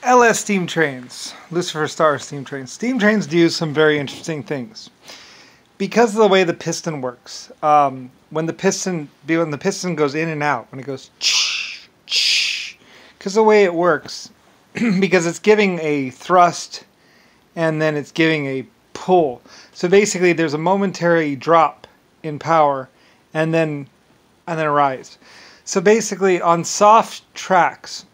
LS steam trains, Lucifer Star steam trains. Steam trains do some very interesting things. Because of the way the piston works, when the piston goes in and out, when it goes because the way it works, because it's giving a thrust and then it's giving a pull. So basically there's a momentary drop in power and then a rise. So basically on soft tracks,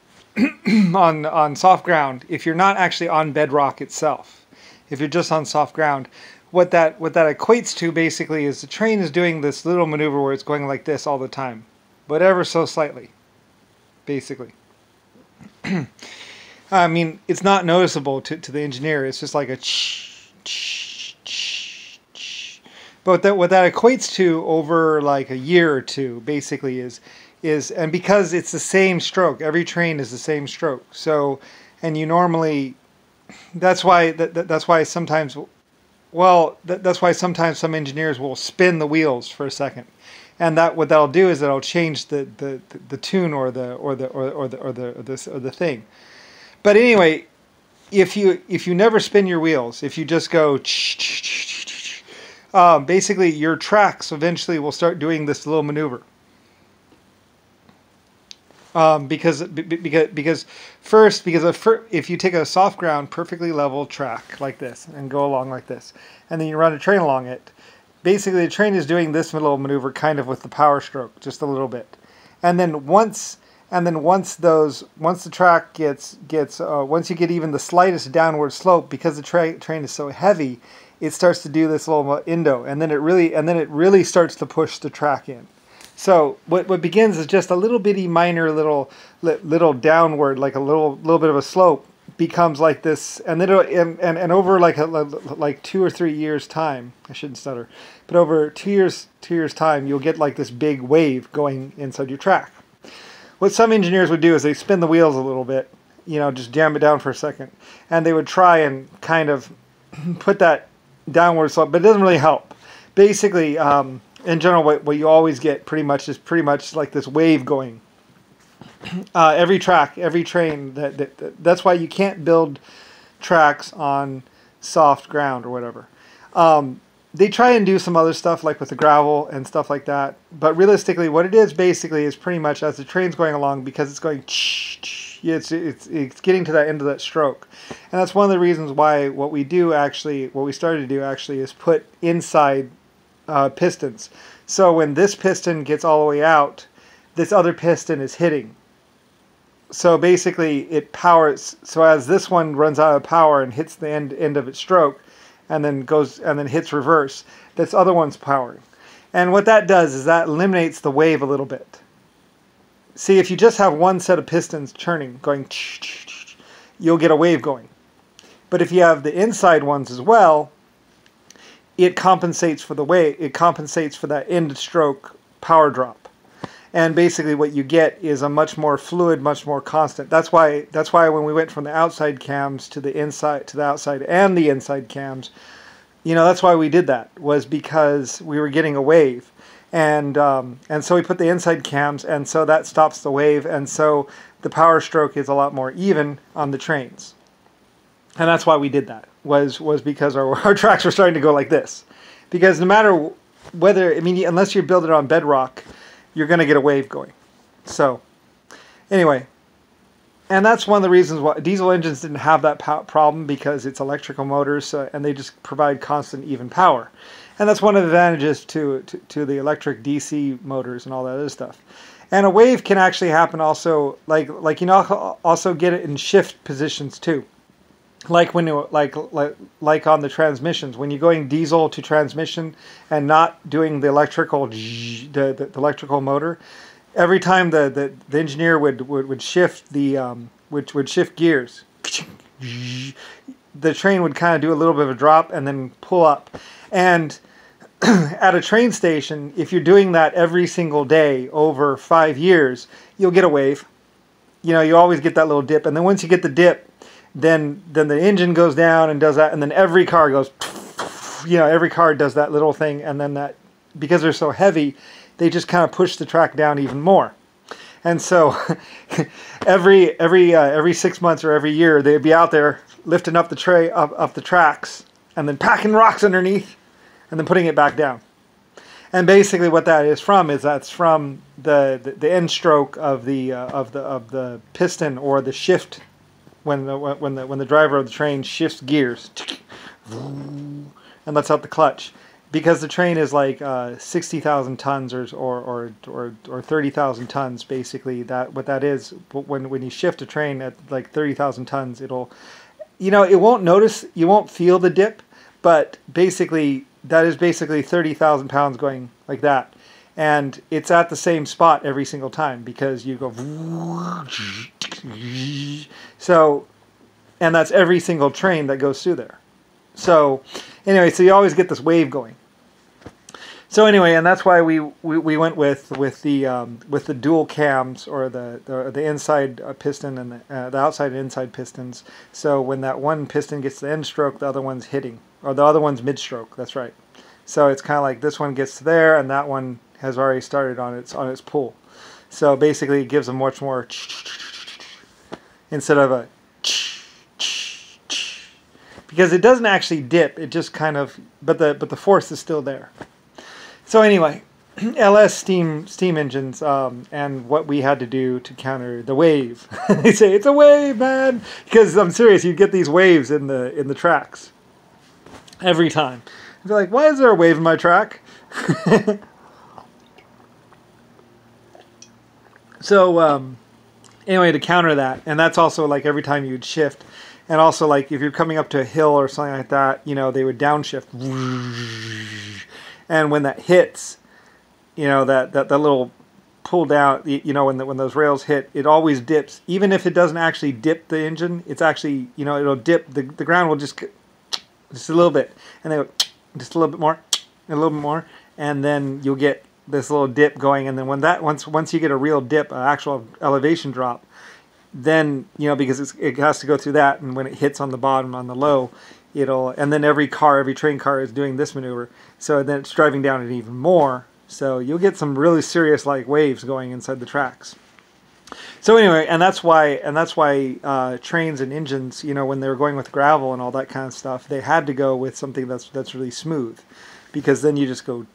on soft ground, if you're not actually on bedrock itself, if you're just on soft ground, what that equates to basically is the train is doing this little maneuver where it's going like this all the time, but ever so slightly, basically. I mean, it's not noticeable to the engineer. It's just like a but what that equates to over like a year or two basically is and because it's the same stroke, every train is the same stroke. So, and you normally, that's why sometimes some engineers will spin the wheels for a second, and what that'll do is that'll change the tune or the thing. But anyway, if you never spin your wheels, if you just go, basically your tracks eventually will start doing this little maneuver. Because if you take a soft ground, perfectly level track like this and go along like this, and then you run a train along it, basically the train is doing this little maneuver kind of with the power stroke, just a little bit, and then once the track gets once you get even the slightest downward slope, because the train is so heavy, it starts to do this little indo, and then it really starts to push the track in. So what begins as just a little bitty minor little downward, like a little bit of a slope, becomes like this, and then and over like 2 or 3 years time, I shouldn't stutter, but over 2 years time, you'll get like this big wave going inside your track. What some engineers would do is they spin the wheels a little bit, just jam it down for a second, and they would try and kind of put that downward slope, but it doesn't really help. Basically, in general, what you always get pretty much like this wave going. Every train, that's why you can't build tracks on soft ground or whatever. They try and do some other stuff like with the gravel and stuff like that, but realistically what it is basically is pretty much as the train's going along, because it's going it's getting to that end of that stroke. And that's one of the reasons why what we started to do actually is put inside pistons. So when this piston gets all the way out, this other piston is hitting. So basically it powers, so as this one runs out of power and hits the end of its stroke and then hits reverse, this other one's powering. And what that does is that eliminates the wave a little bit. See, if you just have one set of pistons churning, going, you'll get a wave going. But if you have the inside ones as well, it compensates for the wave. It compensates for that end stroke power drop. And basically what you get is a much more fluid, much more constant. That's why when we went from the outside cams to the outside and the inside cams, that's why we did that, was because we were getting a wave. And so we put the inside cams, and so that stops the wave, and so the power stroke is a lot more even on the trains. And that's why we did that, was because our tracks were starting to go like this. Because no matter whether, unless you build it on bedrock, you're going to get a wave going. So, anyway, and that's one of the reasons why diesel engines didn't have that problem, because it's electrical motors, and they just provide constant even power. And that's one of the advantages to the electric DC motors and all that other stuff. And a wave can actually happen also, also get it in shift positions too. Like when like on the transmissions, when you're going diesel to transmission and not doing the electrical electrical motor, every time the engineer would shift would shift gears, the train would kind of do a little bit of a drop and then pull up. And at a train station, if you're doing that every single day over 5 years, you'll get a wave. You always get that little dip, and then once you get the dip, then the engine goes down and does that, and then every car goes, every car does that little thing, and then that, because they're so heavy, they just kind of push the track down even more. And so every 6 months or every year, they'd be out there lifting up the tray up the tracks and then packing rocks underneath and then putting it back down. And basically, what that is from that's from the end stroke of the piston or the shift when the driver of the train shifts gears and lets out the clutch, because the train is like 60,000 tons or 30,000 tons. Basically, what that is, when you shift a train at like 30,000 tons, it won't feel the dip, but basically that is basically 30,000 pounds going like that. And it's at the same spot every single time because you go. So, and that's every single train that goes through there. So, anyway, so you always get this wave going. So anyway, and that's why we went with the dual cams, or the inside piston and the outside and inside pistons. So when that one piston gets to the end stroke, the other one's hitting, or the other one's mid stroke. That's right. So it's kind of like this one gets to there, and that one has already started on its pull. So basically, it gives a much more instead of a, because it doesn't actually dip. It just kind of, but the force is still there. So anyway, LS steam engines, and what we had to do to counter the wave. They say it's a wave, man, because I'm serious. You get these waves in the tracks every time. You're like, why is there a wave in my track? So anyway, to counter that, and that's also like every time you'd shift, and also like if you're coming up to a hill or something like that, they would downshift. And when that hits, that little pull down, when those rails hit, it always dips. Even if it doesn't actually dip the engine, it's actually, it'll dip. The ground will just a little bit, and then just a little bit more, and a little bit more, and then you'll get this little dip going. And then once you get a real dip, an actual elevation drop, then because it has to go through that, and when it hits on the bottom, on the low, and then every train car is doing this maneuver, so then it's driving down it even more, so you'll get some really serious like waves going inside the tracks. So anyway, and that's why trains and engines, when they were going with gravel and all that kind of stuff, they had to go with something that's really smooth, because then you just go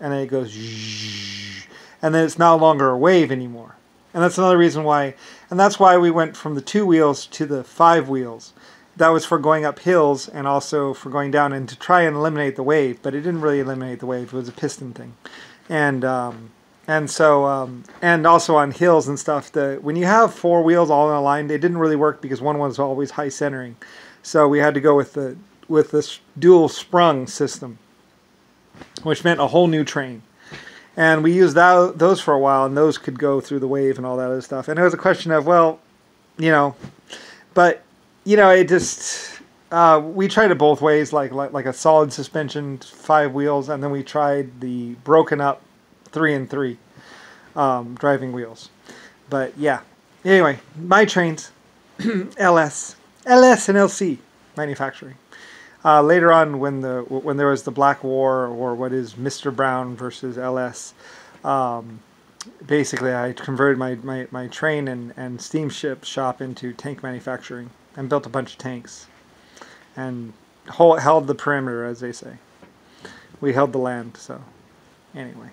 and then it goes, and then it's no longer a wave anymore. And that's another reason why, and that's why we went from the 2 wheels to the 5 wheels. That was for going up hills and also for going down, and to try and eliminate the wave, but it didn't really eliminate the wave. It was a piston thing. And also on hills and stuff, when you have 4 wheels all in a line, it didn't really work because one was always high centering. So we had to go with this dual sprung system, which meant a whole new train. And we used those for a while, and those could go through the wave and all that other stuff. And it was a question of, but it just, we tried it both ways, like a solid suspension, 5 wheels, and then we tried the broken up 3 and 3 driving wheels. But yeah, anyway, my trains, LS and LC manufacturing. Later on, when there was the Black War, or what is Mr. Brown versus LS, basically I converted my train and steamship shop into tank manufacturing, and built a bunch of tanks, and held the perimeter, as they say. We held the land. So anyway.